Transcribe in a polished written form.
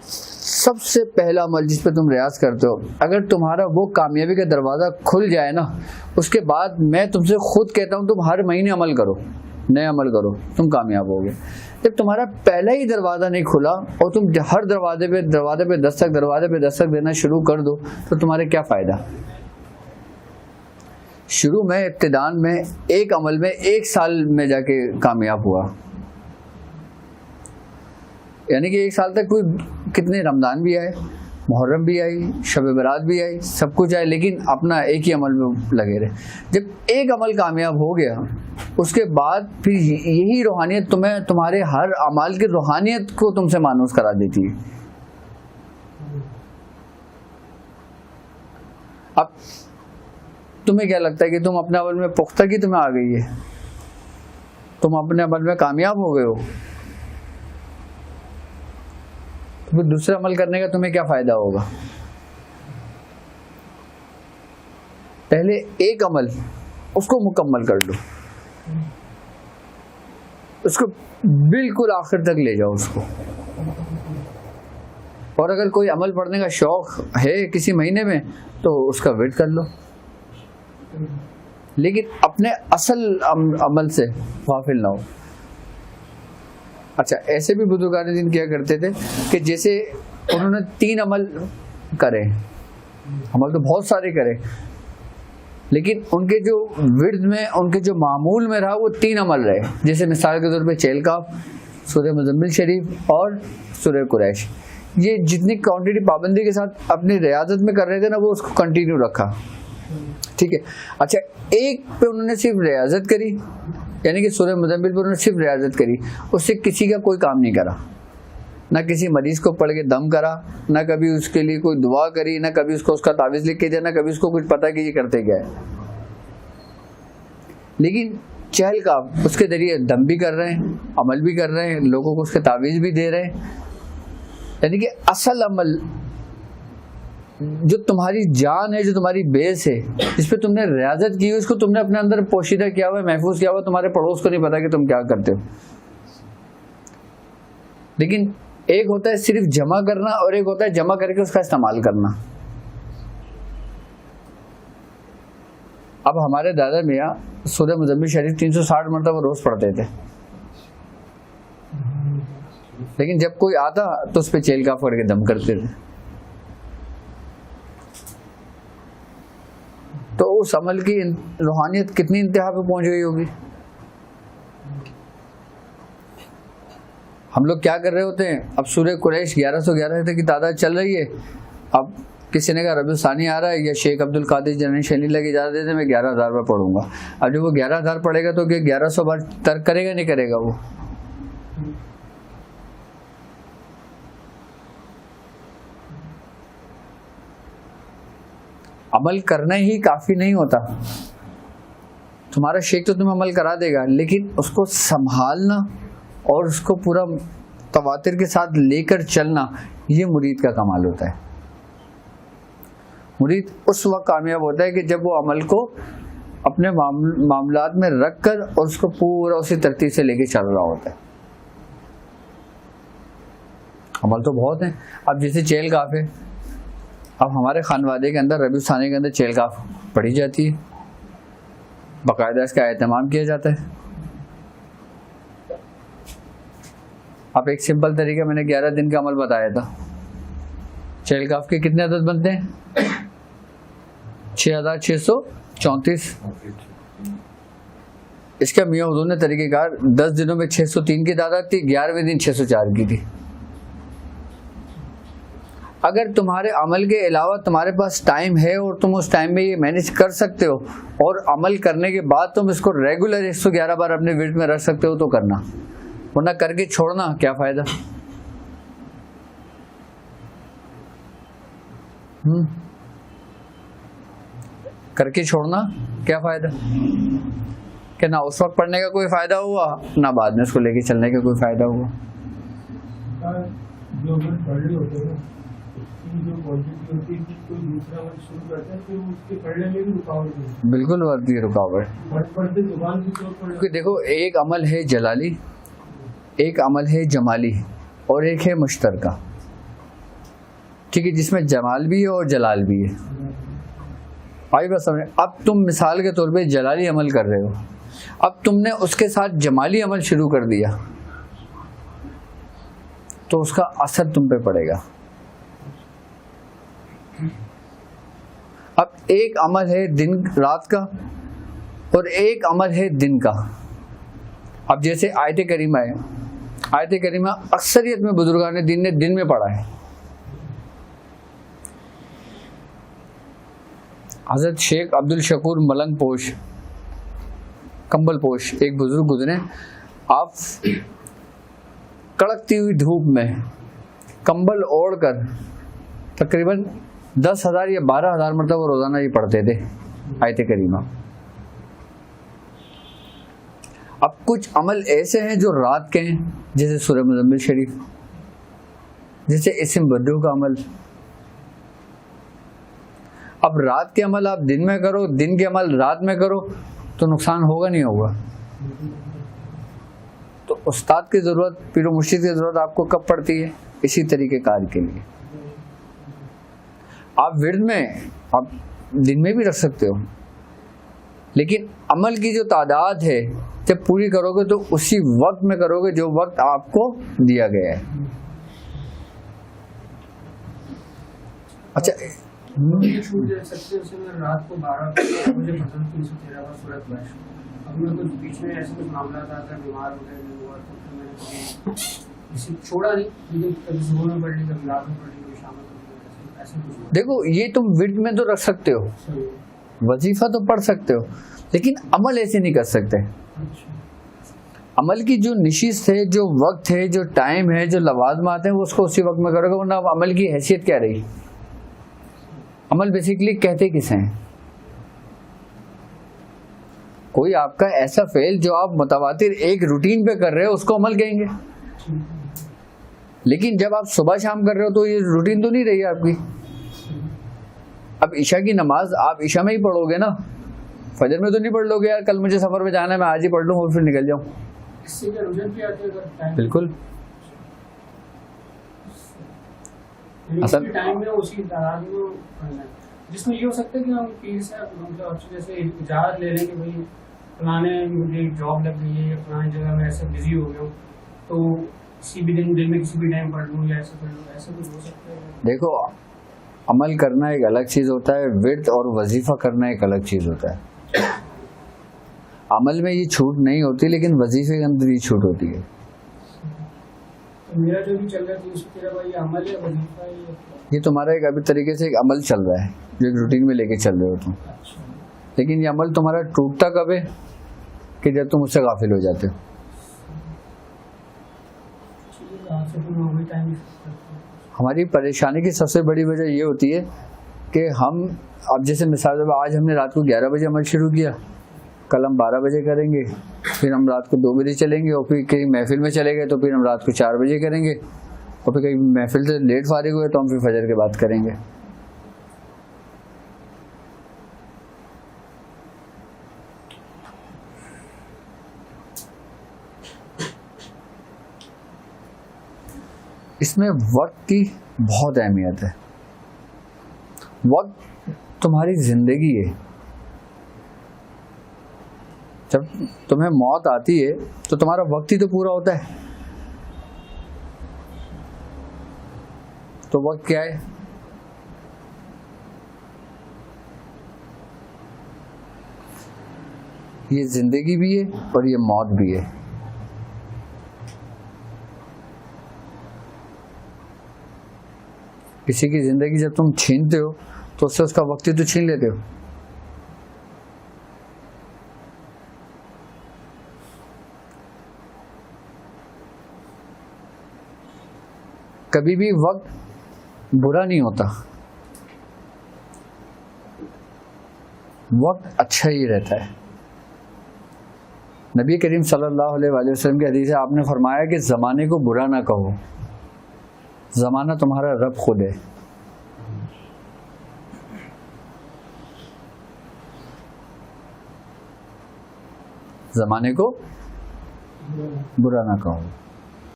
سب سے پہلا عمل جس پہ تم ریاض کرتے ہو، اگر تمہارا وہ کامیابی کا دروازہ کھل جائے نا، اس کے بعد میں تم سے خود کہتا ہوں تم ہر مہینے عمل کرو، نئے عمل کرو، تم کامیاب ہوگے۔ جب تمہارا پہلا ہی دروازہ نہیں کھلا اور تم ہر دروازے پہ دستک دینا شروع کر دو تو تمہارے کیا فائدہ؟ شروع میں ابتدان میں ایک عمل میں 1 سال میں جا کے کامیاب ہوا، یعنی کہ 1 سال تک کوئی کتنے رمضان بھی آئے، محرم بھی آئی، شب برات بھی آئی، سب کچھ آئے، لیکن اپنا ایک ہی عمل میں لگے رہے۔ جب ایک عمل کامیاب ہو گیا اس کے بعد پھر یہی روحانیت تمہیں تمہارے ہر اعمال کی روحانیت کو تم سے مانوس کرا دیتی ہے۔ اب تمہیں کیا لگتا ہے کہ تم اپنے عمل میں پختگی تمہیں آ گئی ہے، تم اپنے عمل میں کامیاب ہو گئے ہو، تو دوسرا عمل کرنے کا تمہیں کیا فائدہ ہوگا؟ پہلے ایک عمل اس کو مکمل کر لو، اس کو بالکل آخر تک لے جاؤ اس کو۔ اور اگر کوئی عمل پڑھنے کا شوق ہے کسی مہینے میں تو اس کا ویٹ کر لو، لیکن اپنے اصل عمل سے غافل نہ ہو۔ اچھا، ایسے بھی بزرگان دین کیا کرتے تھے کہ جیسے انہوں نے 3 عمل کرے، عمل تو بہت سارے کرے، لیکن ان کے جو ورد میں، ان کے جو معمول میں رہا وہ 3 عمل رہے۔ جیسے مثال کے طور پہ چہل کاف، سورہ مزمل شریف اور سورہ قریش۔ یہ جتنی کوانٹٹی پابندی کے ساتھ اپنی ریاضت میں کر رہے تھے نا، وہ اس کو کنٹینیو رکھا، ٹھیک ہے۔ اچھا، ایک پہ انہوں نے صرف ریاضت کری، یعنی کہ سورہ مزمل پر انہوں نے صرف ریاضت کری، اس سے کسی کا کوئی کام نہیں کرا، نہ کسی مریض کو پڑھ کے دم کرا، نہ کبھی اس کے لیے کوئی دعا کری، نہ کبھی اس کو اس کا تعویذ لکھ کے دیا، نہ کبھی اس کو کچھ پتا کہ یہ کرتے کیا ہے۔ لیکن چہل کاف اس کے ذریعے دم بھی کر رہے ہیں، عمل بھی کر رہے ہیں، لوگوں کو اس کے تعویذ بھی دے رہے ہیں، یعنی کہ اصل عمل جو تمہاری جان ہے، جو تمہاری بیس ہے، جس پہ تم نے ریاضت کی، اس کو تم نے اپنے اندر پوشیدہ کیا ہوا ہے، محفوظ کیا ہوا ہے، تمہارے پڑوس کو نہیں پتا کہ تم کیا کرتے ہو۔ لیکن ایک ہوتا ہے صرف جمع کرنا اور ایک ہوتا ہے جمع کر کے اس کا استعمال کرنا۔ اب ہمارے دادا میاں سورہ مزمل شریف 360 مرتبہ روز پڑھتے تھے، لیکن جب کوئی آتا تو اس پہ چہل کاف پڑھ کے دم کرتے تھے۔ تو اس عمل کی روحانیت کتنی انتہا پہ پہنچ گئی ہوگی۔ ہم لوگ کیا کر رہے ہوتے ہیں؟ اب سورہ قریش 1111 کی تعداد چل رہی ہے، اب کسی نے کہا ربیع الثانی آ رہا ہے یا شیخ عبد القادر جیلانی شیلی لگی اجازت دیتے میں 11,000 بار پڑھوں گا۔ اب جب وہ 11,000 پڑھے گا تو کہ 1100 بار ترک کرے گا نہیں کرے گا؟ وہ عمل کرنا ہی کافی نہیں ہوتا۔ تمہارا شیخ تو تمہیں عمل کرا دے گا، لیکن اس کو سنبھالنا اور اس کو پورا تواتر کے ساتھ لے کر چلنا، یہ مرید کا کمال ہوتا ہے۔ مرید اس وقت کامیاب ہوتا ہے کہ جب وہ عمل کو اپنے معاملات میں رکھ کر اور اس کو پورا اسی ترتیب سے لے کے چل رہا ہوتا ہے۔ عمل تو بہت ہیں، اب جیسے چہل کاف ہے، اب ہمارے خانوادے کے اندر ربیع الثانی کے اندر چہل کاف پڑھی جاتی ہے، باقاعدہ اس کا اہتمام کیا جاتا ہے۔ اب ایک سمپل طریقہ میں نے 11 دن کا عمل بتایا تھا۔ چہل کاف کے کتنے عدد بنتے ہیں؟ 6,634۔ اس کا میاں حضور نے طریقہ کار 10 دنوں میں 603 کی تعداد تھی، 11ویں دن 604 کی تھی۔ اگر تمہارے عمل کے علاوہ تمہارے پاس ٹائم ہے اور تم اس ٹائم میں یہ مینج کر سکتے ہو اور عمل کرنے کے بعد تم اس کو ریگولر 111 بار اپنے ورد میں رکھ سکتے ہو تو کرنا، ورنہ کر کے چھوڑنا کیا فائدہ؟ کر کے چھوڑنا کیا فائدہ؟ کہ نہ اس وقت پڑھنے کا کوئی فائدہ ہوا، نہ بعد میں اس کو لے کے چلنے کا کوئی فائدہ ہوا۔ بالکل ورتی رکاوٹ، کیونکہ دیکھو ایک عمل ہے جلالی، ایک عمل ہے جمالی اور ایک ہے مشترکہ۔ ٹھیک ہے، جس میں جمال بھی ہے اور جلال بھی ہے. آئی بات سمجھ؟ اب تم مثال کے طور پہ جلالی عمل کر رہے ہو، اب تم نے اس کے ساتھ جمالی عمل شروع کر دیا تو اس کا اثر تم پہ پڑے گا. اب ایک عمل ہے دن رات کا اور ایک عمل ہے دن کا. اب جیسے آیت کریمہ ہے، آیت کریمہ اکثریت میں بزرگان دین نے دن میں پڑھا ہے. حضرت شیخ عبد الشکور ملنگ پوش، کمبل پوش، ایک بزرگ گزرے. آپ کڑکتی ہوئی دھوپ میں کمبل اوڑھ کر تقریباً 10,000 یا 12,000 مرتبہ روزانہ یہ پڑھتے تھے آیت کریمہ. اب کچھ عمل ایسے ہیں جو رات کے ہیں، جیسے سورہ مزمل شریف، جیسے اسم بدو کا عمل. اب رات کے عمل آپ دن میں کرو، دن کے عمل رات میں کرو تو نقصان ہوگا نہیں ہوگا؟ تو استاد کی ضرورت، پیر و مرشد کی ضرورت آپ کو کب پڑتی ہے؟ اسی طریقے کار کے لیے. آپ ورد میں آپ دن میں بھی رکھ سکتے ہو، لیکن عمل کی جو تعداد ہے جب پوری کرو گے تو اسی وقت میں کرو گے جو وقت آپ کو دیا گیا ہے. اچھا چھوٹ دے سکتے ہیں میں رات کو 12 بجے ختم 313 کا سورۃ بش. اب میں کچھ بیچ میں ایسے کچھ معاملات آتا ہے، بیمار ہو گئے نہیں ہوا تو میں نے کسی چھوڑا نہیں، لیکن کبھی صبح میں پڑھ لی، کبھی رات میں پڑھ لی، کبھی شام میں پڑھ لی، ایسے کچھ. دیکھو یہ تم ورد میں تو رکھ سکتے ہو، وظیفہ تو پڑھ سکتے ہو، لیکن عمل ایسے نہیں کر سکتے. عمل کی جو نشست ہے، جو وقت ہے، جو ٹائم ہے، جو لوازمات ہیں، وہ اس کو اسی وقت میں کرو گے، ورنہ اب عمل کی حیثیت کیا رہی؟ عمل بیسیکلی کہتے کسے ہیں؟ کوئی آپ کا ایسا فعل جو آپ متواتر ایک روٹین پہ کر رہے ہو اس کو عمل کہیں گے. لیکن جب آپ صبح شام کر رہے ہو تو یہ روٹین تو نہیں رہی آپ کی. اب عشاء کی نماز آپ عشاء میں ہی پڑھو گے نا، فجر میں تو نہیں پڑھ لو گے یار کل مجھے سفر میں جانا ہے میں آج ہی پڑھ لوں اور پھر نکل جاؤں. بالکل اصل ٹائم میں اسی تعداد میں پڑھنا ہے، جس میں یہ ہو سکتا ہے کہ ہم پیر سے مطلب جیسے اجازت لے لیں کہ بھائی فلانے مجھے جاب لگ گئی ہے یا فلانے جگہ میں ایسے بزی ہو گیا ہوں تو کسی بھی دن میں کسی بھی ٹائم پڑھ لوں یا ایسے پڑھ لوں، ایسا کچھ ہو سکتا ہے. دیکھو عمل کرنا ایک الگ چیز ہوتا ہے، ورد اور وظیفہ کرنا ایک الگ چیز ہوتا ہے. عمل میں یہ چھوٹ نہیں ہوتی لیکن وظیفے کے اندر یہ چھوٹ ہوتی ہے. میرا جو بھی چل رہا ہے 313 بھائی یہ عمل ہے وظیفہ ہے، یہ تمہارا ایک ابھی طریقے سے ایک عمل چل رہا ہے جو ایک روٹین میں لے کے چل رہے ہو تم. لیکن یہ عمل تمہارا ٹوٹتا کب ہے کہ جب تم اس سے غافل ہو جاتے ہو. ہماری پریشانی کی سب سے بڑی وجہ یہ ہوتی ہے کہ ہم اب جیسے مثال آج ہم نے رات کو 11 بجے عمل شروع کیا، کل ہم 12 بجے کریں گے، پھر ہم رات کو 2 بجے چلیں گے، اور پھر کہیں محفل میں چلے گئے تو پھر ہم رات کو 4 بجے کریں گے، اور پھر کہیں محفل سے لیٹ فارغ ہوئے تو ہم پھر فجر کے بعد کریں گے. اس میں وقت کی بہت اہمیت ہے. وقت تمہاری زندگی ہے. جب تمہیں موت آتی ہے تو تمہارا وقت ہی تو پورا ہوتا ہے. تو وقت کیا ہے؟ یہ زندگی بھی ہے اور یہ موت بھی ہے. کسی کی زندگی جب تم چھینتے ہو تو اس سے اس کا وقت ہی تو چھین لیتے ہو. کبھی بھی وقت برا نہیں ہوتا، وقت اچھا ہی رہتا ہے. نبی کریم صلی اللہ علیہ وآلہ وسلم کی حدیث ہے، آپ نے فرمایا کہ زمانے کو برا نہ کہو، زمانہ تمہارا رب خود ہے. زمانے کو برا نہ کہو.